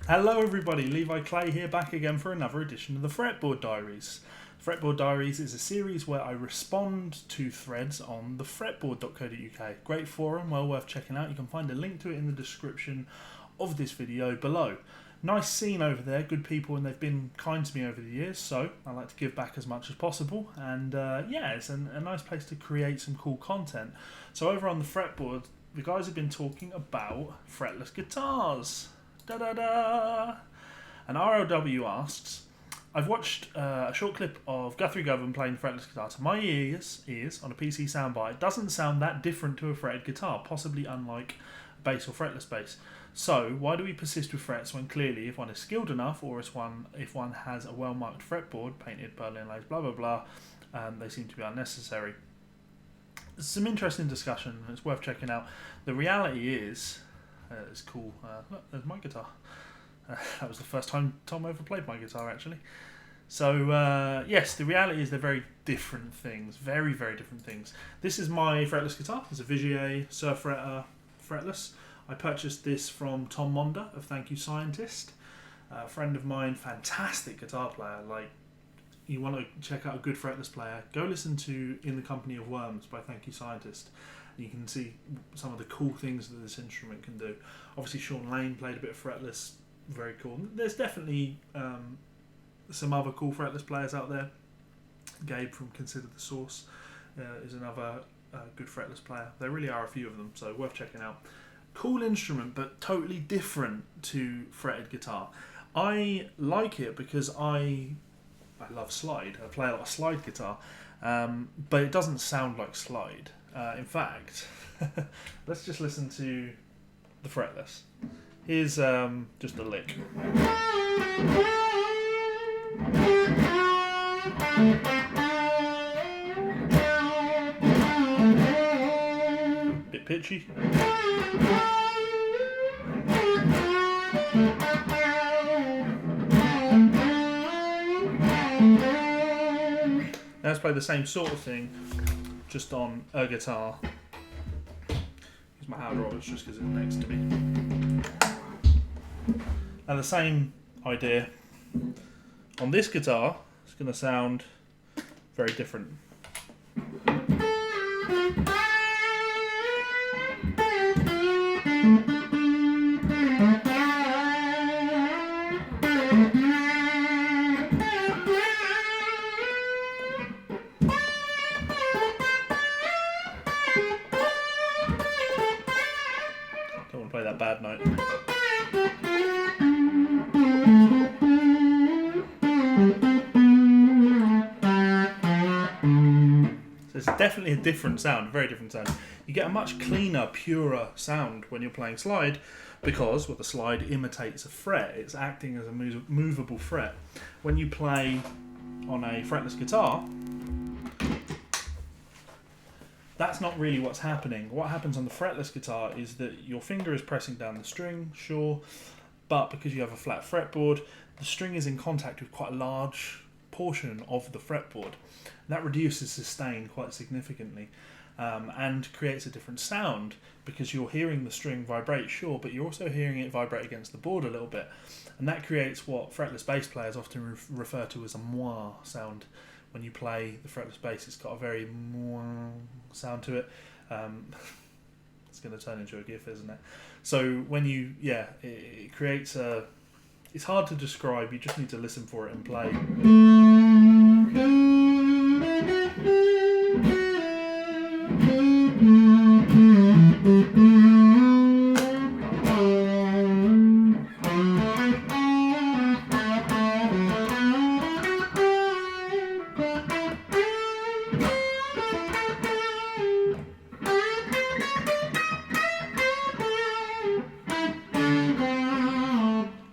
Hello everybody, Levi Clay here, back again for another edition of the Fretboard Diaries. Fretboard Diaries is a series where I respond to threads on the fretboard.co.uk. Great forum, well worth checking out. You can find a link to it in the description of this video below. Nice scene over there, good people, and they've been kind to me over the years, so I like to give back as much as possible. And yeah, it's a nice place to create some cool content. So over on the Fretboard, the guys have been talking about fretless guitars. Da-da-da! And RLW asks, I've watched a short clip of Guthrie Govan playing fretless guitar. To my ears on a PC soundbar, it doesn't sound that different to a fretted guitar, possibly unlike bass or fretless bass. So why do we persist with frets when clearly, if one is skilled enough, or if one has a well-marked fretboard, painted, pearl inlays, blah blah blah, they seem to be unnecessary. Some interesting discussion, and it's worth checking out. The reality is, it's cool. Look, there's my guitar. That was the first time Tom ever played my guitar, actually. So, yes, the reality is they're very different things. Very, very different things. This is my fretless guitar. It's a Vigier Surf Fretter fretless. I purchased this from Tom Monda of Thank You Scientist. A friend of mine, fantastic guitar player. Like, you want to check out a good fretless player, go listen to In the Company of Worms by Thank You Scientist. You can see some of the cool things that this instrument can do. Obviously, Sean Lane played a bit of fretless, very cool. There's definitely some other cool fretless players out there. Gabe from Consider the Source is another good fretless player. There really are a few of them, so worth checking out. Cool instrument, but totally different to fretted guitar. I like it because I love slide. I play a lot of slide guitar, but it doesn't sound like slide. In fact, let's just listen to the fretless. Here's just a lick. Bit pitchy. Now let's play the same sort of thing, just on a guitar. Use my hand rollers just because it's next to me. And the same idea on this guitar, it's going to sound very different. Don't want to play that bad note. So it's definitely a different sound, a very different sound. You get a much cleaner, purer sound when you're playing slide because the slide imitates a fret. It's acting as a movable fret. When you play on a fretless guitar, that's not really what's happening. What happens on the fretless guitar is that your finger is pressing down the string, sure, but because you have a flat fretboard, the string is in contact with quite a large portion of the fretboard. That reduces sustain quite significantly and creates a different sound because you're hearing the string vibrate, sure, but you're also hearing it vibrate against the board a little bit. And that creates what fretless bass players often refer to as a moire sound. When you play the fretless bass, it's got a very moire sound to it. It's going to turn into a GIF, isn't it? So when you, it creates a... It's hard to describe, you just need to listen for it and play.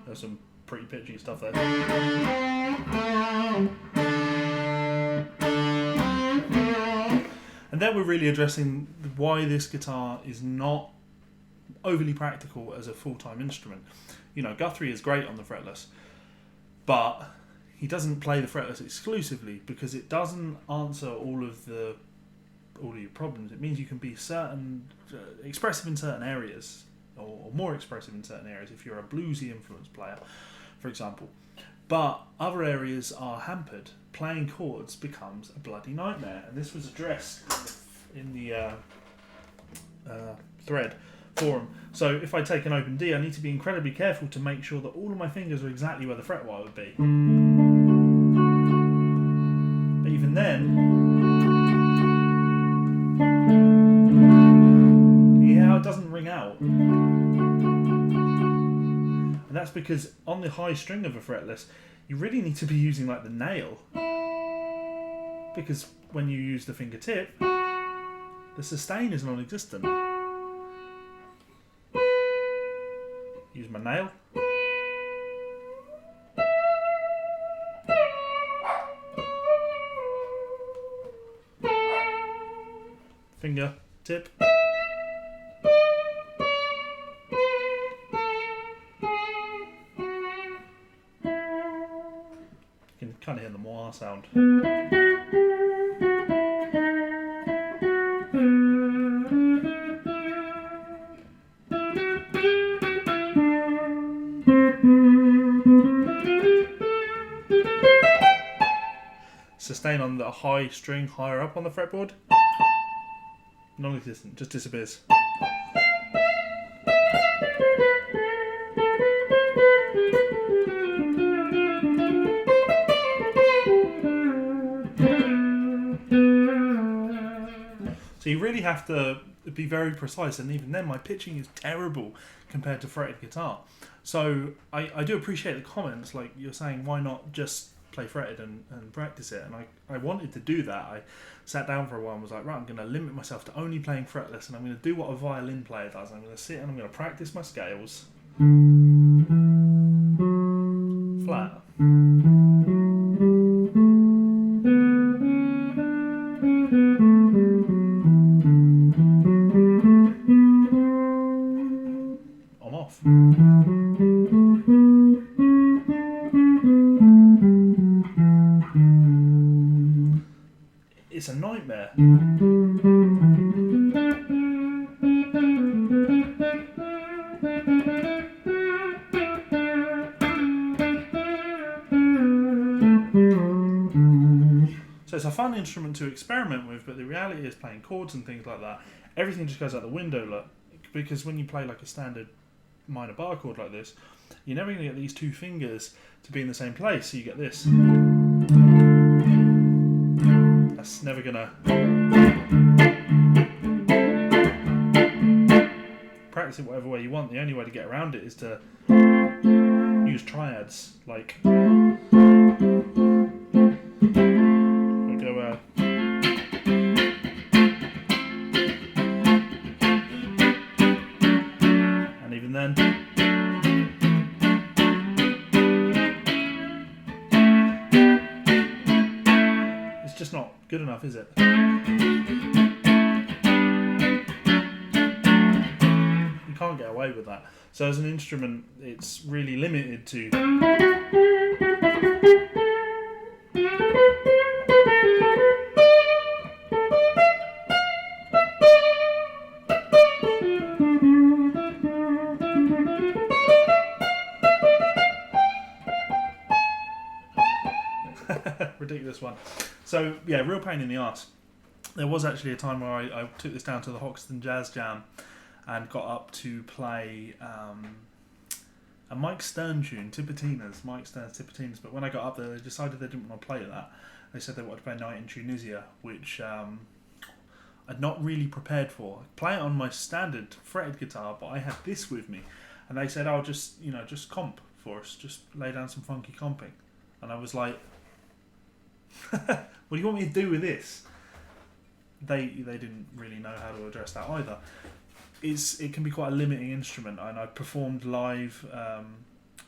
There's some pretty pitchy stuff there. And then we're really addressing why this guitar is not overly practical as a full-time instrument. You know, Guthrie is great on the fretless, but he doesn't play the fretless exclusively because it doesn't answer all of your problems. It means you can be expressive in certain areas, or more expressive in certain areas if you're a bluesy influence player, for example. But other areas are hampered. Playing chords becomes a bloody nightmare, and this was addressed in the thread forum. So if I take an open D, I need to be incredibly careful to make sure that all of my fingers are exactly where the fret wire would be. But even then, it doesn't ring out, and that's because on the high string of a fretless you really need to be using like the nail, because when you use the fingertip the sustain is non-existent. Use my nail, finger tip. You can kind of hear the moire sound. Sustain on the high string higher up on the fretboard, non-existent, just disappears. So you really have to be very precise, and even then my pitching is terrible compared to fretted guitar. So I do appreciate the comments, like you're saying, why not just play fretted and practice it? And I wanted to do that. I sat down for a while and was like, right, I'm going to limit myself to only playing fretless, and I'm going to do what a violin player does. I'm going to sit and I'm going to practice my scales. Flat. I'm off. It's a nightmare. So it's a fun instrument to experiment with, but the reality is playing chords and things like that, everything just goes out the window, look, because when you play like a standard minor bar chord like this, you're never going to get these two fingers to be in the same place, so you get this. That's never gonna. Practice it whatever way you want. The only way to get around it is to use triads, like we go and even then it's just not good enough, is it? You can't get away with that. So as an instrument, it's really limited to. Ridiculous one. So yeah, real pain in the arse. There was actually a time where I took this down to the Hoxton Jazz Jam and got up to play a Mike Stern tune, Mike Stern's Tipitinas. But when I got up there, they decided they didn't want to play that. They said they wanted to play Night in Tunisia, which I'd not really prepared for. I play it on my standard fretted guitar, but I had this with me, and they said, "Oh, just comp for us, just lay down some funky comping." And I was like, "What do you want me to do with this?" They didn't really know how to address that either. It can be quite a limiting instrument, and I performed live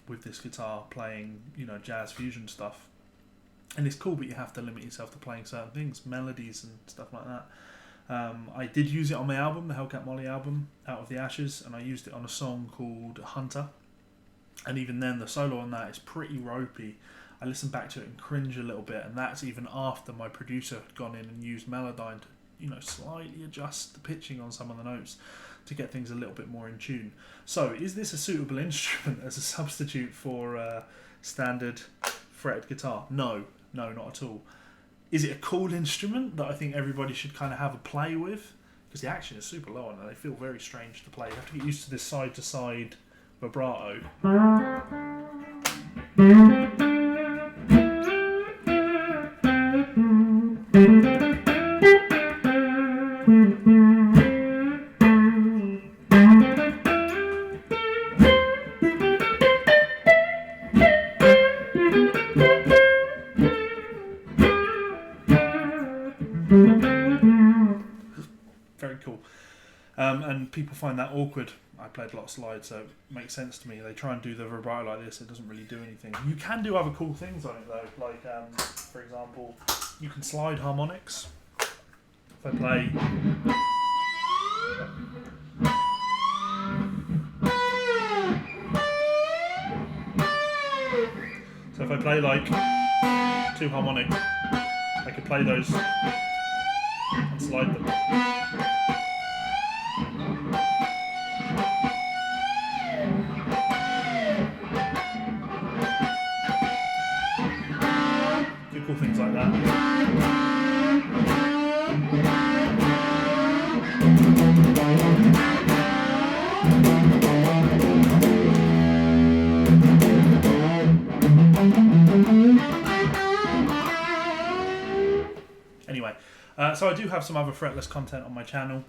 with this guitar playing jazz fusion stuff, and it's cool, but you have to limit yourself to playing certain things, melodies and stuff like that. I did use it on my album, the Hellcat Molly album, Out of the Ashes, and I used it on a song called Hunter, and even then the solo on that is pretty ropey. I listened back to it and cringe a little bit, and that's even after my producer had gone in and used Melodyne slightly adjust the pitching on some of the notes to get things a little bit more in tune. So, is this a suitable instrument as a substitute for standard fretted guitar? No, not at all. Is it a cool instrument that I think everybody should kind of have a play with? Because the action is super low and they feel very strange to play. You have to get used to this side-to-side vibrato. Very cool. And people find that awkward. I played a lot of slides, so it makes sense to me. They try and do the vibrato like this, it doesn't really do anything. You can do other cool things on it though, like for example, you can slide harmonics. If I play... So if I play like 2 harmonics, I could play those and slide them. Do cool things like that. Anyway, so I do have some other fretless content on my channel.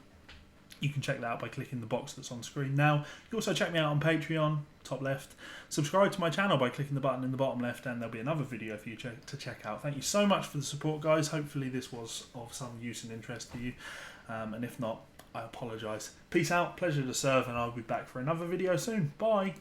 You can check that out by clicking the box that's on screen now. You can also check me out on Patreon, top left. Subscribe to my channel by clicking the button in the bottom left, and there'll be another video for you to check out. Thank you so much for the support, guys. Hopefully this was of some use and interest to you. And if not, I apologise. Peace out, pleasure to serve, and I'll be back for another video soon. Bye.